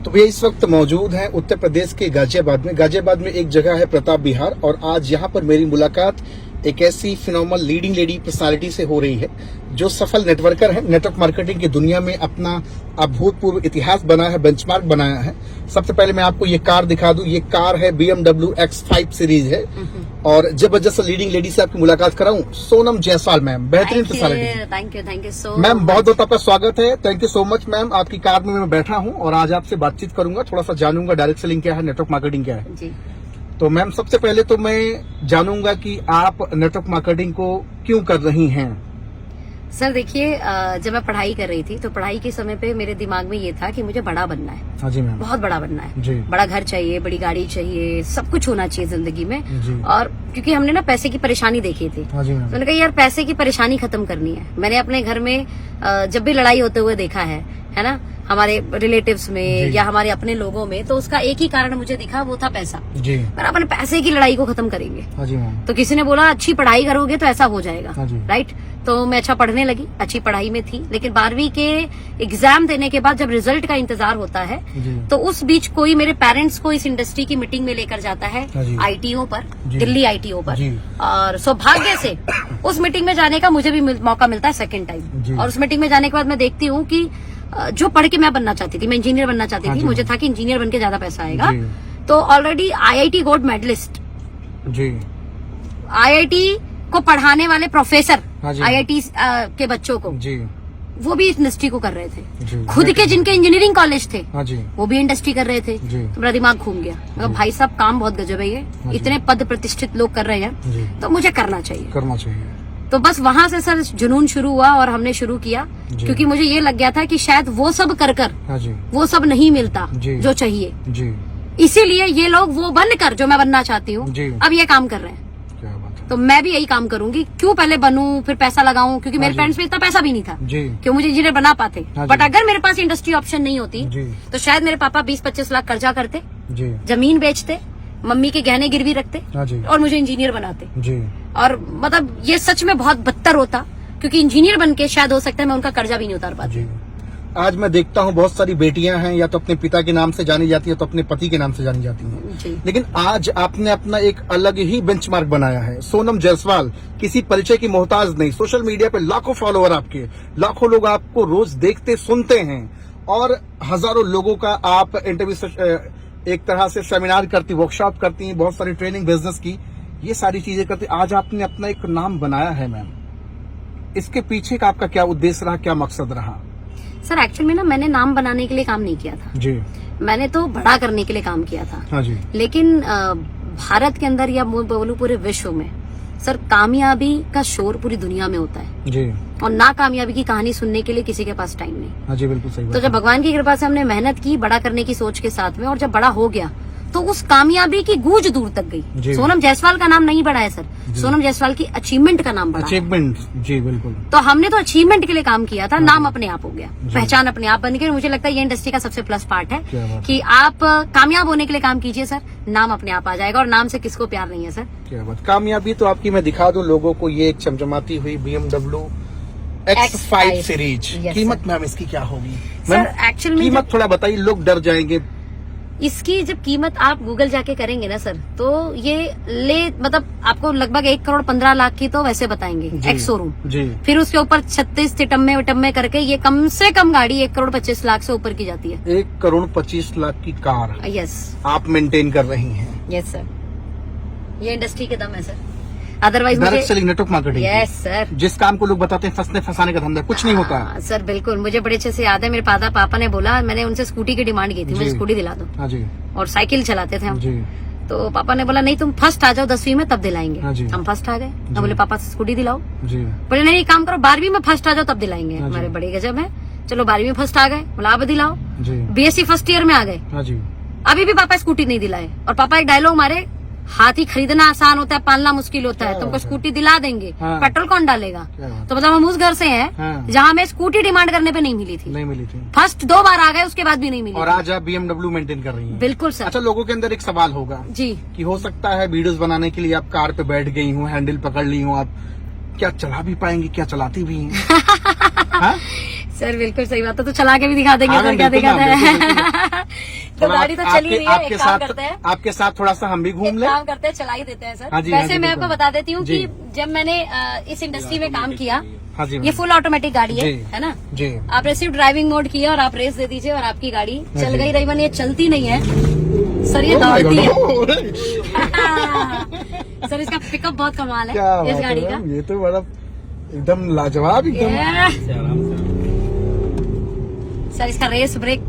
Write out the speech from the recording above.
तो भैया इस वक्त मौजूद हैं उत्तर प्रदेश के गाजियाबाद में एक जगह है प्रताप विहार, और आज यहाँ पर मेरी मुलाकात एक ऐसी फिनोमिनल लीडिंग लेडी पर्सनालिटी से हो रही है जो सफल नेटवर्कर है, नेटवर्क मार्केटिंग की दुनिया में अपना अभूतपूर्व इतिहास बनाया है, बेंचमार्क बनाया है। सबसे पहले मैं आपको ये कार दिखा दूं, ये कार है BMW X5 सीरीज है, और जबरदस्त लीडिंग लेडी से आपकी मुलाकात कराऊं, सोनम जायसवाल मैम, बेहतरीन personality. Thank you so ma'am बहुत बहुत आपका स्वागत है, thank you so much ma'am. आपकी कार में मैं बैठा हूं और आज आपसे बातचीत करूंगा, थोड़ा सा जानूंगा डायरेक्ट सेलिंग क्या है, नेटवर्क मार्केटिंग क्या है जी। तो मैम सबसे पहले तो मैं जानूंगा कि आप नेटवर्क मार्केटिंग को क्यों कर रही हैं। सर देखिए, जब मैं पढ़ाई कर रही थी तो पढ़ाई के समय पे मेरे दिमाग में ये था कि मुझे बड़ा बनना है। हाँ जी मैम। बहुत बड़ा बनना है जी। बड़ा घर चाहिए, बड़ी गाड़ी चाहिए, सब कुछ होना चाहिए जिंदगी में जी। और क्योंकि हमने ना पैसे की परेशानी देखी थी, हाँ जी मैम। तो मैंने कहा यार पैसे की परेशानी खत्म करनी है। मैंने अपने घर में जब भी लड़ाई होते हुए देखा है ना, हमारे रिलेटिव्स में या हमारे अपने लोगों में, तो उसका एक ही कारण मुझे दिखा, वो था पैसा। जी। पर अपन पैसे की लड़ाई को खत्म करेंगे। हाँ जी मैम। तो किसी ने बोला अच्छी पढ़ाई करोगे तो ऐसा हो जाएगा। हाँ जी। राइट। तो मैं अच्छा पढ़ने लगी, अच्छी पढ़ाई में थी, लेकिन 12वीं के एग्जाम देने के बाद जब रिजल्ट का इंतजार होता है तो उस बीच कोई मेरे पेरेंट्स को इस इंडस्ट्री की मीटिंग में लेकर जाता है, आईटीओ पर, दिल्ली आईटीओ पर, और सौभाग्य से उस मीटिंग में जाने का मुझे भी मौका मिलता है सेकेंड टाइम। और उस मीटिंग में जाने के बाद मैं देखती हूँ कि जो पढ़ के मैं बनना चाहती थी, मैं इंजीनियर बनना चाहती थी, मुझे था कि इंजीनियर बन के ज्यादा पैसा आएगा, तो ऑलरेडी IIT गोल्ड मेडलिस्ट जी, IIT को पढ़ाने वाले प्रोफेसर, IIT के बच्चों को जी, वो भी इस इंडस्ट्री को कर रहे थे। खुद के जिनके इंजीनियरिंग कॉलेज थे वो भी इंडस्ट्री कर रहे थे। तो मेरा दिमाग घूम गया, मतलब भाई साहब काम बहुत गजब है, ये इतने पद प्रतिष्ठित लोग कर रहे हैं तो मुझे करना चाहिए। तो बस वहां से सर जुनून शुरू हुआ और हमने शुरू किया, क्योंकि मुझे ये लग गया था कि शायद वो सब कर वो सब नहीं मिलता जो चाहिए, इसीलिए ये लोग वो बनकर जो मैं बनना चाहती हूँ अब ये काम कर रहे हैं। तो मैं भी यही काम करूंगी, क्यों पहले बनूं फिर पैसा लगाऊं, क्योंकि मेरे पेरेंट्स में इतना पैसा भी नहीं था क्यों मुझे इंजीनियर बना पाते। बट अगर मेरे पास इंडस्ट्री ऑप्शन नहीं होती तो शायद मेरे पापा 20-25 लाख कर्जा करते, जमीन बेचते, मम्मी के गहने गिरवी रखते और मुझे इंजीनियर बनाते। और मतलब ये सच में बहुत बदतर होता, क्योंकि इंजीनियर बन के शायद हो सकता है मैं उनका कर्जा भी नहीं उतार पाती। आज मैं देखता हूँ बहुत सारी बेटियां हैं, या तो अपने पिता के नाम से जानी जाती है तो अपने पति के नाम से जानी जाती हैं, लेकिन आज आपने अपना एक अलग ही बेंचमार्क बनाया है। सोनम जायसवाल किसी परिचय की मोहताज नहीं, सोशल मीडिया पे लाखों फॉलोअर आपके, लाखों लोग आपको रोज देखते सुनते हैं, और हजारों लोगों का आप इंटरव्यू, एक तरह से सेमिनार करती, वर्कशॉप करती हैं, बहुत सारी ट्रेनिंग बिजनेस की, ये सारी चीजें करती। आज आपने अपना एक नाम बनाया है मैम, इसके पीछे का आपका क्या उद्देश्य रहा, क्या मकसद रहा? सर एक्चुअली में ना मैंने नाम बनाने के लिए काम नहीं किया था जी, मैंने तो बड़ा करने के लिए काम किया था। हाँ जी। लेकिन भारत के अंदर या बोलूं पूरे विश्व में सर कामयाबी का शोर पूरी दुनिया में होता है जी, और नाकामयाबी की कहानी सुनने के लिए किसी के पास टाइम नहीं। हाँ जी, बिल्कुल सही बात। तो जब भगवान की कृपा से हमने मेहनत की बड़ा करने की सोच के साथ में, और जब बड़ा हो गया तो उस कामयाबी की गूंज दूर तक गई। सोनम जायसवाल का नाम नहीं बढ़ा है सर, सोनम जायसवाल की अचीवमेंट का नाम बढ़ा। अचीवमेंट जी बिल्कुल। तो हमने तो अचीवमेंट के लिए काम किया था, नाम अपने आप हो गया, पहचान अपने आप बन गई। मुझे लगता है ये इंडस्ट्री का सबसे प्लस पार्ट है कि आप कामयाब होने के लिए काम कीजिए सर, नाम अपने आप आ जाएगा, और नाम से किसको प्यार नहीं है सर। क्या बात। कामयाबी तो आपकी मैं दिखा दूं लोगों को, ये एक चमचमाती हुई BMW X5 सीरीज। कीमत मैम इसकी क्या होगी? सर एक्चुअली कीमत थोड़ा बताइए, लोग डर जाएंगे। इसकी जब कीमत आप गूगल जाके करेंगे ना सर, तो ये मतलब आपको लगभग 1,15,00,000 की तो वैसे बताएंगे एक्स शोरूम जी, फिर उसके ऊपर 36 टिटम्मे करके ये कम से कम गाड़ी 1,25,00,000 से ऊपर की जाती है। 1,25,00,000 की कार यस आप मेंटेन कर रही हैं? यस सर, ये इंडस्ट्री के दम है sir, otherwise direct selling, network marketing. Yes sir, जिस काम को लोग बताते हैं फंसने फंसाने का धंधा, कुछ नहीं होता। सर बिल्कुल, मुझे बड़े अच्छे से याद है, मेरे पापा ने बोला, मैंने उनसे स्कूटी की डिमांड की थी, मुझे स्कूटी दिला दो। हाँ जी। और साइकिल चलाते थे हम जी, तो पापा ने बोला नहीं तुम फर्स्ट आ जाओ 10वीं में तब दिलाएंगे। हाँ जी। हम फर्स्ट आ गए, हम बोले पापा स्कूटी दिलाओ जी, बोले नहीं काम करो 12वीं में फर्स्ट आ जाओ तब दिलाएंगे। हमारे बड़े गजब है, चलो 12वीं में फर्स्ट आ गए, बोला अब दिलाओ। BSc फर्स्ट ईयर में आ गए, अभी भी पापा स्कूटी नहीं दिलाए, और पापा एक डायलॉग मारे, हाथी खरीदना आसान होता है, पालना मुश्किल होता है, तुमको स्कूटी दिला देंगे, पेट्रोल कौन डालेगा? तो मतलब हम उस घर से हैं जहाँ मैं स्कूटी डिमांड करने पे नहीं मिली थी। फर्स्ट 2 बार आ गए, उसके बाद भी नहीं मिली। और आज आप BMW मेंटेन कर रही हैं? बिल्कुल सर। अच्छा, लोगों के अंदर एक सवाल होगा जी कि हो सकता है वीडियोस बनाने के लिए आप कार पे बैठ गई हूँ, हैंडल पकड़ ली हूँ, आप क्या चला भी पाएंगी, क्या चलाती भी हैं? सर बिल्कुल सही बात है, तो चला के भी दिखा देंगे, क्या दिखाता है। थोड़ा गाड़ी तो चली रही है, आपके एक काम साथ करते हैं। आपके साथ थोड़ा सा हम भी घूम एक लें। काम करते हैं, चला ही देते हैं सर। हाँ जी, हाँ वैसे जी, मैं आपको बिल्कुल। बता देती हूँ जी। कि जब मैंने इस इंडस्ट्री में काम किया, हाँ जी ये फुल ऑटोमेटिक गाड़ी जी। है ना। जी आप सिर्फ ड्राइविंग मोड किया और आप रेस दे दीजिए और आपकी गाड़ी चल जी। गई। रही बन ये चलती नहीं है सर, ये Oh my दौड़ती God, है। oh, सर इसका पिकअप बहुत कमाल है क्या इस बात गाड़ी है का। मैम, ये तो बड़ा एकदम लाजवाब एकदम। सर इसका रेस ब्रेक